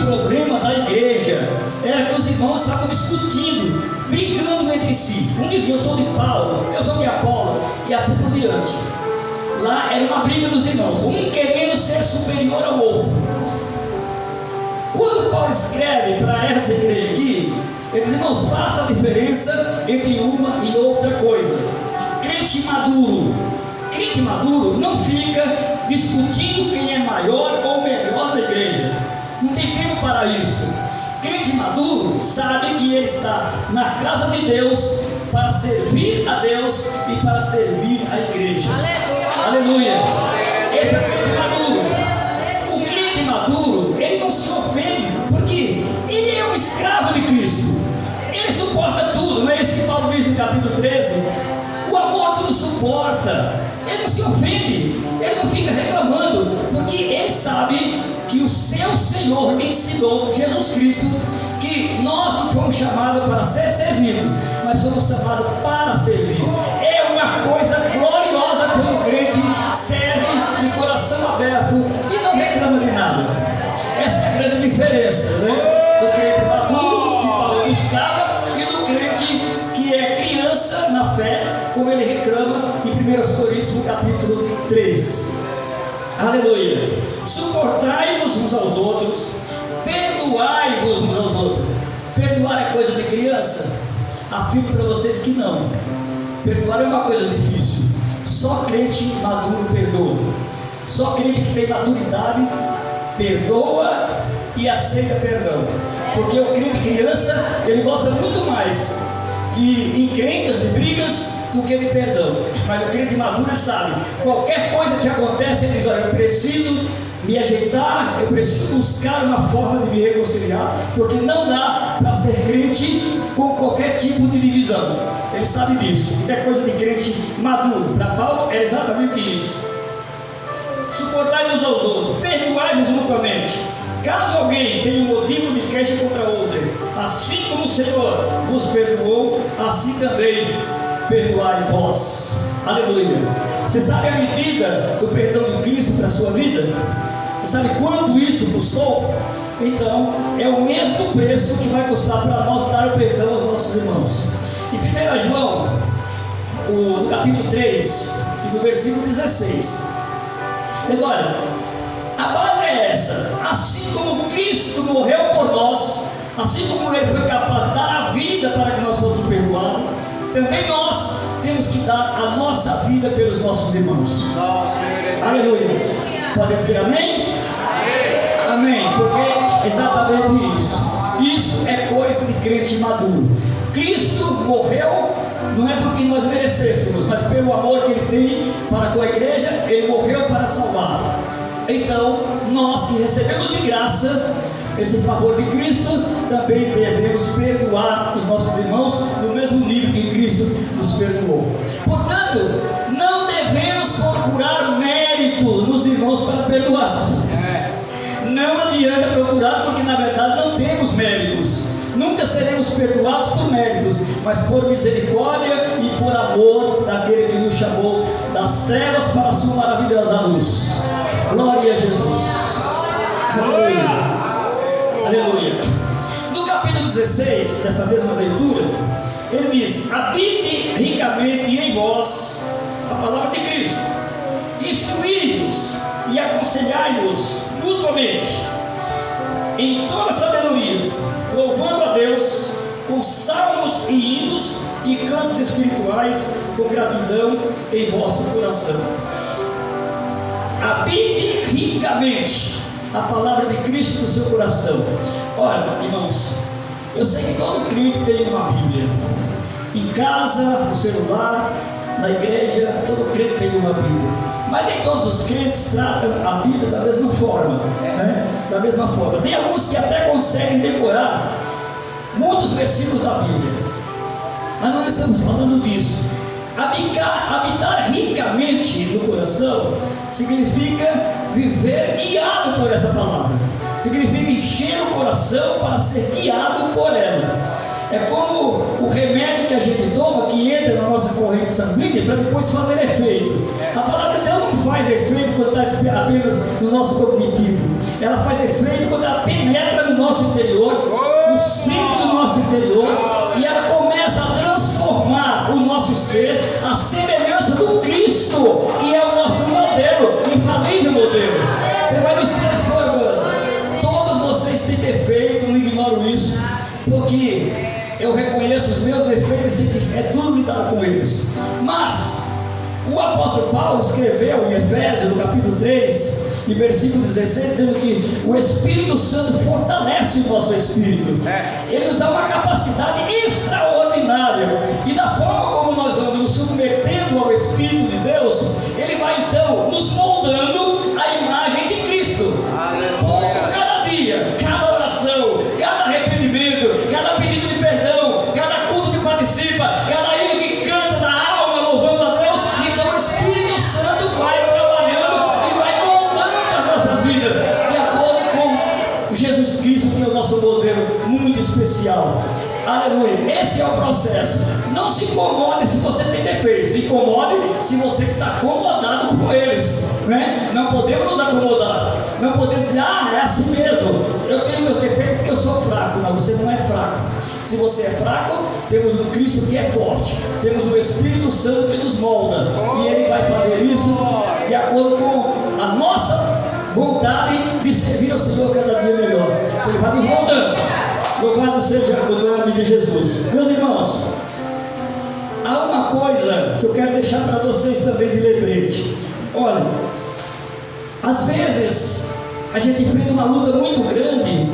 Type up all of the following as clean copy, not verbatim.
problema da igreja era que os irmãos estavam discutindo, brigando entre si. Um dizia: eu sou de Paulo, eu sou de Apolo, e assim por diante. Lá era uma briga dos irmãos, um querendo ser superior ao outro. Quando Paulo escreve para essa igreja aqui, ele diz: irmãos, faça a diferença entre uma e outra coisa. Crente maduro não fica discutindo quem é maior ou melhor da igreja. Não tem tempo para isso. Crente maduro sabe que ele está na casa de Deus para servir a Deus e para servir a igreja. Aleluia! Esse é o crente maduro. O crente maduro, ele não se ofende, porque ele é um escravo de Cristo. Ele suporta tudo. Não é isso que Paulo diz no capítulo 13? O amor tudo suporta. Ele não se ofende, ele não fica reclamando, porque ele sabe que o seu Senhor lhe ensinou, Jesus Cristo, que nós não fomos chamados para ser servidos, mas fomos chamados para servir. É uma coisa gloriosa quando o crente serve de coração aberto e não reclama de nada. Essa é a grande diferença, né? Do crente maduro, que Paulo buscava, e do crente que é criança na fé, como ele reclama em 1 Coríntios, no capítulo 3. Aleluia! Suportai-vos uns aos outros, perdoai-vos uns aos outros. Perdoar é coisa de criança? Afirmo para vocês que não. Perdoar é uma coisa difícil. Só crente maduro perdoa. Só crente que tem maturidade perdoa e aceita perdão. Porque o crente criança, ele gosta muito mais de encrencas, de brigas, do que de perdão. Mas o crente maduro sabe, qualquer coisa que acontece, ele diz: olha, eu preciso me ajeitar, eu preciso buscar uma forma de me reconciliar, porque não dá para ser crente com qualquer tipo de divisão. Ele sabe disso. É coisa de crente maduro. Para Paulo é exatamente isso. Suportai-vos aos outros, perdoai-vos mutuamente, caso alguém tenha um motivo de queixa contra outro, assim como o Senhor vos perdoou, assim também perdoai vós. Aleluia! Você sabe a medida do perdão de Cristo para a sua vida? Você sabe quanto isso custou? Então, é o mesmo preço que vai custar para nós dar o perdão aos nossos irmãos. Em 1 João, no capítulo 3, no versículo 16, diz: olha, a base é essa: assim como Cristo morreu por nós, assim como Ele foi capaz de dar a vida para que nós fôssemos perdoados, também nós temos que dar a nossa vida pelos nossos irmãos. Aleluia! Pode dizer amém? Amém, porque é exatamente isso. Isso é coisa de crente maduro. Cristo morreu, não é porque nós merecêssemos, mas pelo amor que Ele tem para com a igreja, Ele morreu para salvar. Então, nós que recebemos de graça esse favor de Cristo, também devemos perdoar os nossos irmãos no mesmo nível que Cristo nos perdoou. Portanto, não devemos procurar mérito nos irmãos para perdoá-los. Não adianta procurar, porque na verdade não temos méritos. Nunca seremos perdoados por méritos, mas por misericórdia e por amor daquele que nos chamou das trevas para a sua maravilhosa luz. Glória a Jesus. Aleluia. Aleluia. No capítulo 16 dessa mesma leitura, ele diz: habite ricamente em vós a palavra de Cristo, instruí-vos e aconselhai-vos mutuamente em toda sabedoria, louvando a Deus com salmos e hinos e cantos espirituais, com gratidão em vosso coração. Habite ricamente a palavra de Cristo no seu coração. Olha, irmãos, eu sei que todo crente tem uma Bíblia. Em casa, no celular, na igreja, todo crente tem uma Bíblia. Mas nem todos os crentes tratam a Bíblia da mesma forma, né? Da mesma forma. Tem alguns que até conseguem decorar muitos versículos da Bíblia. Mas nós estamos falando disso. Habitar ricamente no coração significa viver guiado por essa palavra. Significa encher o coração para ser guiado por ela. É como o remédio que a gente toma, que entra na nossa corrente sanguínea para depois fazer efeito. A palavra de Deus não faz efeito quando está apenas no nosso cognitivo. Ela faz efeito quando ela penetra no ignoro isso, porque eu reconheço os meus defeitos e sei que é duro lidar com eles. Mas o apóstolo Paulo escreveu em Efésios, no capítulo 3, e versículo 16, dizendo que o Espírito Santo fortalece o nosso espírito. Ele nos dá uma capacidade extraordinária, e da forma como nós vamos nos submetendo ao Espírito de Deus, Ele vai então nos moldando a imagem de Cristo. Cada dia, cada oração, cada arrependimento, cada pedido de perdão, cada culto que participa, cada hino que canta na alma louvando a Deus, então o Espírito Santo vai trabalhando e vai moldando as nossas vidas de acordo com Jesus Cristo, que é o nosso modelo muito especial. Aleluia, esse é o processo. Não se incomode se você tem defeitos, se incomode se você está acomodado com eles, né? Não podemos nos acomodar, não podemos dizer, é assim mesmo, eu tenho meus defeitos porque eu sou fraco. Não, você não é fraco. Se você é fraco, temos um Cristo que é forte, temos o Espírito Santo que nos molda, e Ele vai fazer isso de acordo com a nossa vontade de servir ao Senhor cada dia melhor. Ele vai nos moldando. Louvado seja o nome de Jesus. Meus irmãos, há uma coisa que eu quero deixar para vocês também de lembrete. Olha, às vezes a gente enfrenta uma luta muito grande,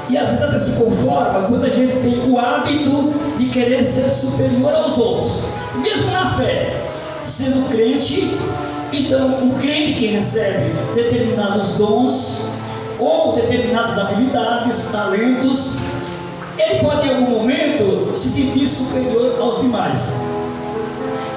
e às vezes até se conforma quando a gente tem o hábito de querer ser superior aos outros, mesmo na fé. Sendo crente, então um crente que recebe determinados dons ou determinadas habilidades, talentos, ele pode em algum momento se sentir superior aos demais.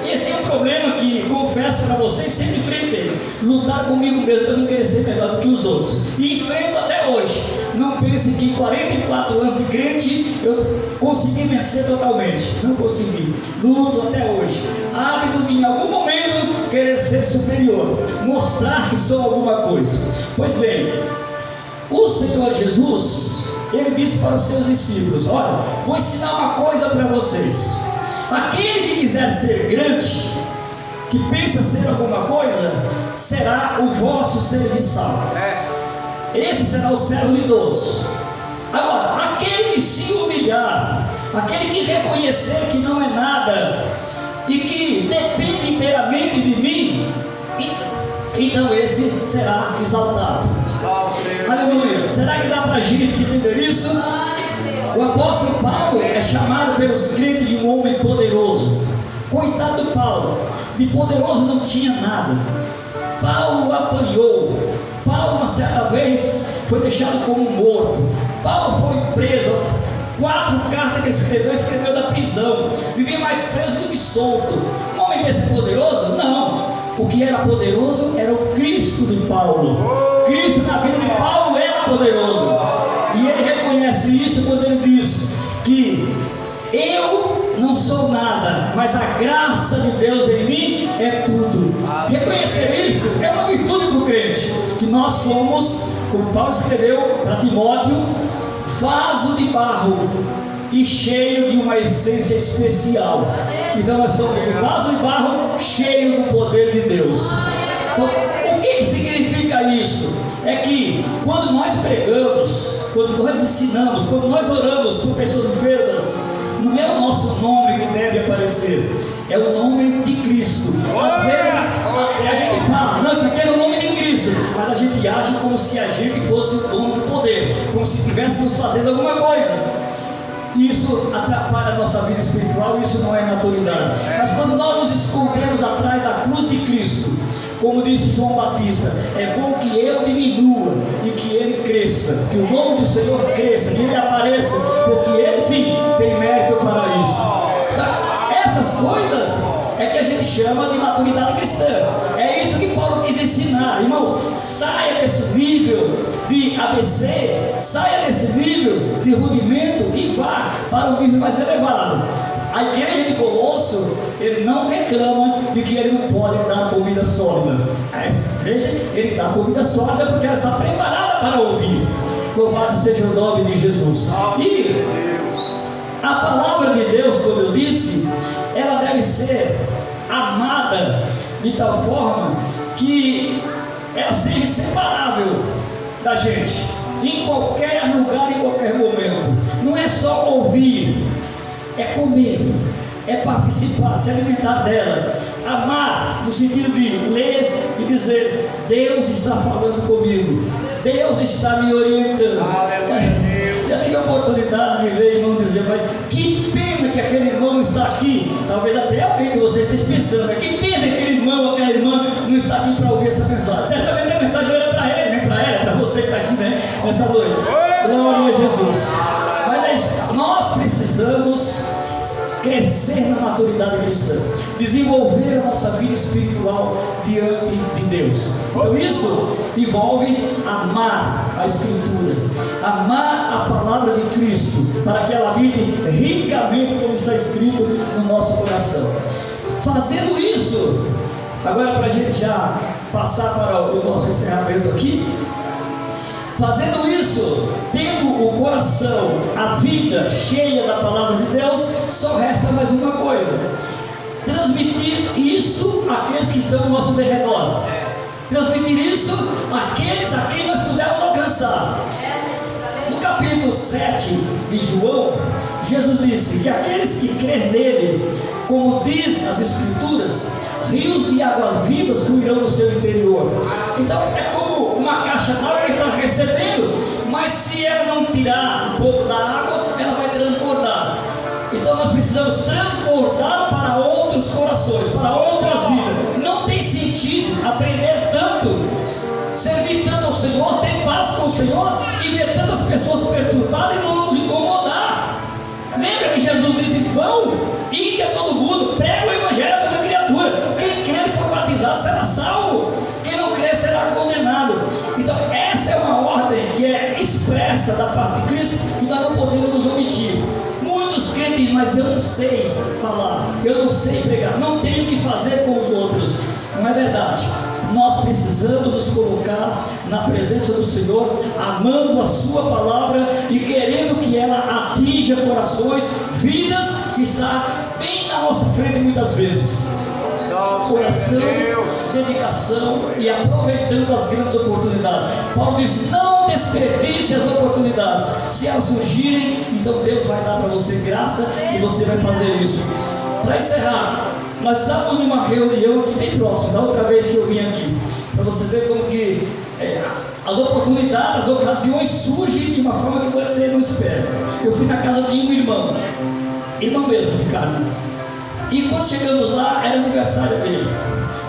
Esse é um problema que, confesso para vocês, sempre enfrentei. Lutar comigo mesmo para não querer ser melhor do que os outros, e enfrento até hoje. Não pense que em 44 anos de crente eu consegui vencer totalmente. Não consegui. Luto até hoje. Hábito de em algum momento querer ser superior, mostrar que sou alguma coisa. Pois bem, o Senhor Jesus, Ele disse para os seus discípulos: olha, vou ensinar uma coisa para vocês. Aquele que quiser ser grande, que pensa ser alguma coisa, será o vosso serviçal. Esse será o servo de todos. Agora, aquele que se humilhar, aquele que reconhecer que não é nada e que depende inteiramente de mim, então esse será exaltado. Aleluia. Será que dá para a gente entender isso? O apóstolo Paulo é chamado pelos crentes de um homem poderoso. Coitado do Paulo, de poderoso não tinha nada. Paulo apanhou. Paulo, uma certa vez, foi deixado como morto. Paulo foi preso. 4 cartas que escreveu da prisão. Vivia mais preso do que solto. Um homem desse poderoso? Não. O que era poderoso era o Cristo de Paulo. Cristo na vida de Paulo era poderoso. E ele reconhece isso quando ele diz que eu não sou nada, mas a graça de Deus em mim é tudo. Reconhecer isso é uma virtude para o crente, que nós somos, como Paulo escreveu para Timóteo, vaso de barro e cheio de uma essência especial. Então nós somos um vaso de barro cheio do poder de Deus. Então, o que significa isso? É que quando nós pregamos, quando nós ensinamos, quando nós oramos por pessoas enfermas, não é o nosso nome que deve aparecer, é o nome de Cristo. Às vezes a gente fala, não, isso aqui é o nome de Cristo, mas a gente age como se a gente fosse o dono do poder, como se estivéssemos fazendo alguma coisa. Isso atrapalha a nossa vida espiritual, isso não é maturidade. Mas quando nós nos escondemos atrás da cruz de Cristo, como disse João Batista, é bom que eu diminua e que ele cresça, que o nome do Senhor cresça, que ele apareça, porque ele sim tem mérito para isso. Tá? Essas coisas é que a gente chama de maturidade cristã. É isso que Paulo quis ensinar. Irmãos, saia desse nível de ABC, saia desse nível de rudimento e vá para um nível mais elevado. A igreja de Colosso, ele não reclama de que ele não pode dar comida sólida. Essa igreja, ele dá comida sólida porque ela está preparada para ouvir. Louvado seja o nome de Jesus. E a palavra de Deus, como eu disse, ela deve ser amada de tal forma que ela seja inseparável da gente, em qualquer lugar, em qualquer momento. só ouvir, é comer, é participar, se alimentar dela. Amar no sentido de ler e dizer: Deus está falando comigo, Deus está me orientando. Eu tive a oportunidade de ver irmão dizer: mas que pena que aquele irmão está aqui. Talvez até alguém de vocês esteja pensando: que pena que aquele irmão ou aquela irmã não está aqui para ouvir essa mensagem. Certamente a mensagem não era para ele, nem para ela, para você que está aqui, né, nessa noite. Glória a Jesus. Mas é isso, nós precisamos crescer na maturidade cristã, desenvolver a nossa vida espiritual diante de Deus. Então isso envolve amar a Escritura, amar a palavra de Cristo, para que ela habite ricamente, como está escrito, no nosso coração. Fazendo isso, agora para a gente já passar para o nosso encerramento aqui, fazendo isso, tendo o coração, a vida cheia da palavra de Deus, só resta mais uma coisa: transmitir isso àqueles que estão ao nosso derredor, transmitir isso àqueles a quem nós pudermos alcançar. No capítulo 7 de João, Jesus disse que aqueles que crerem nele, como diz as Escrituras, rios de águas vivas fluirão no seu interior. Então é como uma caixa d'água que está recebendo, mas se ela não tirar um pouco da água, ela vai transbordar. Então nós precisamos transbordar para outros corações, para outras vidas. Não tem sentido aprender tanto, servir tanto ao Senhor, ter paz com o Senhor e ver tantas pessoas perturbadas e não nos incomodar. Lembra que Jesus disse: vão, ide a todo mundo, prega o evangelho a toda criatura. Quem crer e for batizado será salvo, quem não crer será condenado. Então essa é uma ordem que é expressa da parte de Cristo, e nós não podemos nos omitir. Muitos crentes dizem: mas eu não sei falar, eu não sei pregar, não tenho o que fazer com os outros. Não é verdade. Nós precisamos nos colocar na presença do Senhor, amando a sua palavra e querendo que ela atinja corações, vidas que está bem na nossa frente muitas vezes. Coração, dedicação e aproveitando as grandes oportunidades. Paulo diz: não desperdice as oportunidades. Se elas surgirem, então Deus vai dar para você graça e você vai fazer isso. Para encerrar, nós estávamos numa reunião aqui bem próximo, da outra vez que eu vim aqui, para você ver como que as oportunidades, as ocasiões surgem de uma forma que você não espera. Eu fui na casa de um irmão mesmo de carne, e quando chegamos lá, era aniversário dele,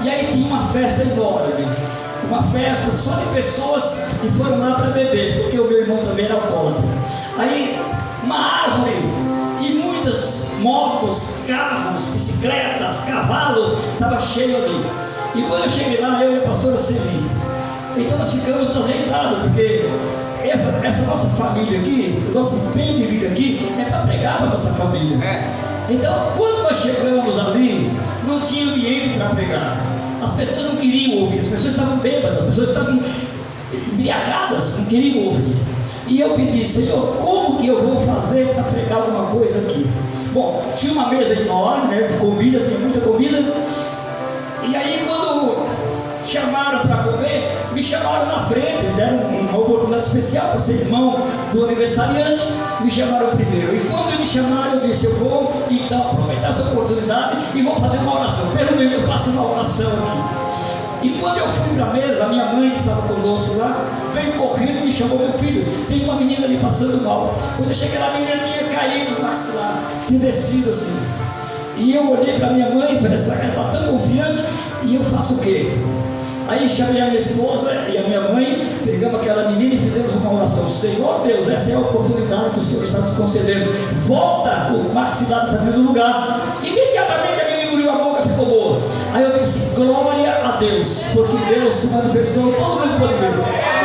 e aí tinha uma festa enorme, uma festa só de pessoas que foram lá para beber, porque o meu irmão também era alcoólatra. Aí uma árvore e muitas motos, carros, bicicletas, cavalos, estava cheio ali. E quando eu cheguei lá, eu e a pastora Celi, então nós ficamos desajeitados, porque essa nossa família aqui, o nosso empenho de vir aqui é para pregar para a nossa família. Então quando nós chegamos ali, não tinha ambiente para pregar, as pessoas não queriam ouvir, as pessoas estavam bêbadas, as pessoas estavam embriagadas, não queriam ouvir. E eu pedi: Senhor, como que eu vou fazer para pregar alguma coisa aqui? Bom, tinha uma mesa enorme, né, de comida, tinha muita comida. E aí quando chamaram para comer, me chamaram na frente, me deram uma oportunidade especial para ser irmão do aniversariante, me chamaram primeiro. E quando me chamaram, eu disse: eu vou então aproveitar essa oportunidade e vou fazer uma oração. Pelo menos eu faço uma oração aqui. E quando eu fui para a mesa, a minha mãe, que estava conosco lá, veio correndo e me chamou: meu filho, tem uma menina ali passando mal. Quando eu cheguei lá, a menina tinha caído no maxilar, tinha descido assim. E eu olhei para minha mãe, parece que ela está tão confiante, e eu faço o quê? Aí chamei a minha esposa e a minha mãe, pegamos aquela menina e fizemos uma oração: Senhor Deus, essa é a oportunidade que o Senhor está nos concedendo, volta o maxilar dessa menina no lugar. Imediatamente a menina engoliu a boca, ficou boa. Aí eu disse: glória a Deus, porque Deus se manifestou, todo mundo pode ver.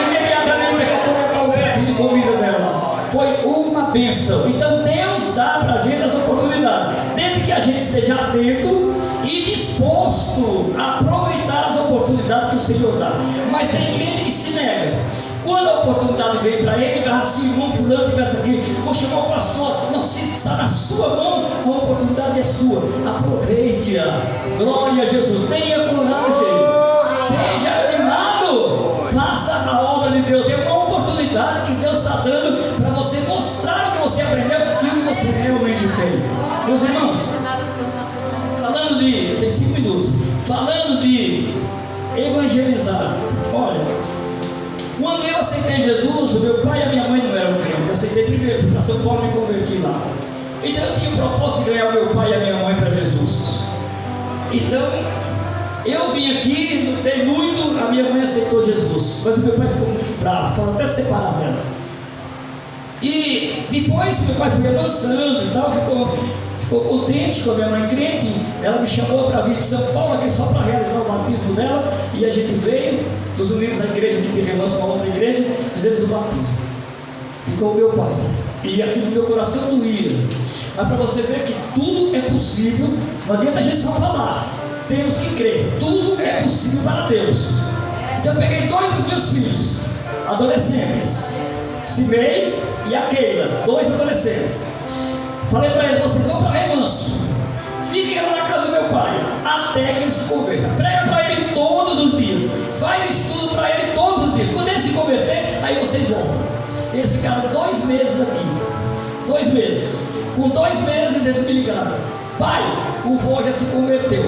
Imediatamente acabou o prato de comida dela, foi uma bênção. Então Deus dá para a gente as oportunidades, desde que a gente esteja atento e disposto a aproveitar as oportunidades que o Senhor dá. Mas tem crente que se nega. Quando a oportunidade vem para ele, se o irmão fulano estivesse aqui, vou chamar o pastor. Não, se está na sua mão, a oportunidade é sua, aproveite-a. Glória a Jesus, tenha coragem, seja animado, faça a obra de Deus. É uma oportunidade autoridade que Deus está dando para você mostrar o que você aprendeu e o que você realmente tem. Meus irmãos, falando de, eu tenho 5 minutos, falando de evangelizar, olha, quando eu aceitei Jesus, o meu pai e a minha mãe não eram crentes. Eu aceitei primeiro, fui para São Paulo e me converti lá. Então eu tinha o propósito de ganhar o meu pai e a minha mãe para Jesus. Então eu vim aqui, lutei muito, a minha mãe aceitou Jesus, mas o meu pai ficou muito bravo, falou até separar dela. E depois meu pai foi avançando e tal, ficou contente com a minha mãe crente. Ela me chamou para vir de São Paulo aqui só para realizar o batismo dela, e a gente veio, nos unimos à igreja aqui de Remanso com a outra igreja, fizemos o batismo. Ficou o meu pai, e aqui no meu coração doía. Mas para você ver que tudo é possível, não adianta a gente só falar, temos que crer, tudo é possível para Deus. Então eu peguei 2 dos meus filhos, adolescentes, Simei e a Keila, 2 adolescentes. Falei para eles, vocês vão para Remanso, fiquem lá na casa do meu pai, até que ele se converta. Prega para ele todos os dias, faz estudo para ele todos os dias. Quando ele se converter, aí vocês voltam. Eles ficaram 2 meses aqui, 2 meses. Com 2 meses eles me ligaram, pai, o vô já se converteu.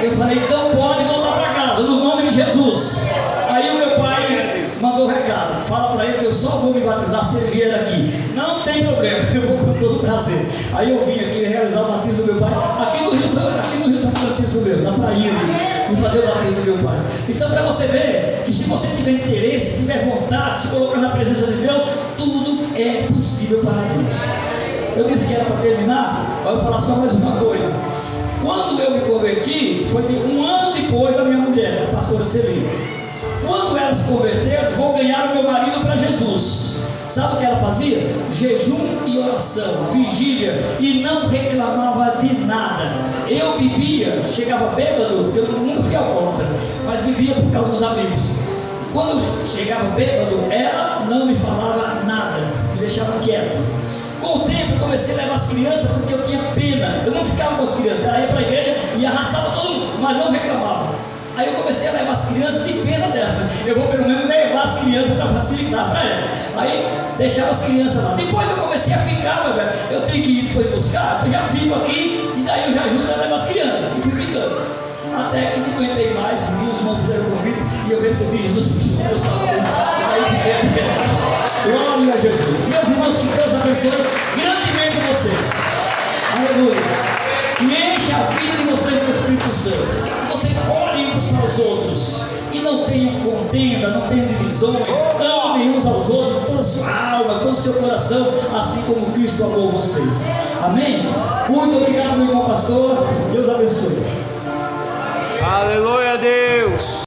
Eu falei, então pode voltar para casa, no nome de Jesus. Aí o meu pai mandou recado, fala para ele que eu só vou me batizar se ele vier aqui. Não tem problema, eu vou com todo prazer. Aí eu vim aqui realizar o batismo do meu pai, aqui no Rio São Francisco mesmo, na praia, vim fazer o batismo do meu pai. Então para você ver que se você tiver interesse, tiver vontade, se colocar na presença de Deus, tudo é possível para Deus. Eu disse que era para terminar, mas eu vou falar só mais uma coisa. Quando eu me converti, foi 1 ano depois da minha mulher, a pastora Celina. Quando ela se converteu, vou ganhar o meu marido para Jesus. Sabe o que ela fazia? Jejum e oração, vigília, e não reclamava de nada. Eu bebia, chegava bêbado, eu nunca fui alcoólatra, mas bebia por causa dos amigos. Quando chegava bêbado, ela não me falava nada, me deixava quieto. Com o tempo eu comecei a levar as crianças porque eu tinha pena. Eu não ficava com as crianças, ela ia para a igreja e arrastava todo mundo, mas não reclamava. Aí eu comecei a levar as crianças de pena delas. Eu vou pelo menos levar as crianças para facilitar para ela. Aí deixava as crianças lá. Depois eu comecei a ficar, meu velho. Eu tenho que ir depois buscar, eu já fico aqui e daí eu já ajudo a levar as crianças. E fui ficando. Até que não aguentei mais, os irmãos fizeram o convite e eu recebi Jesus Cristo como Salvador. Aí fiquei. Glória a Jesus. Meus irmãos, que Deus abençoe grandemente vocês. Aleluia. Que enche a vida de vocês com o Espírito Santo. Que vocês olhem uns para os outros e não tenham contenda, não tenham divisões. Amem uns aos outros, toda a sua alma, todo o seu coração, assim como Cristo amou vocês. Amém? Muito obrigado, meu irmão pastor. Deus abençoe. Aleluia, Deus.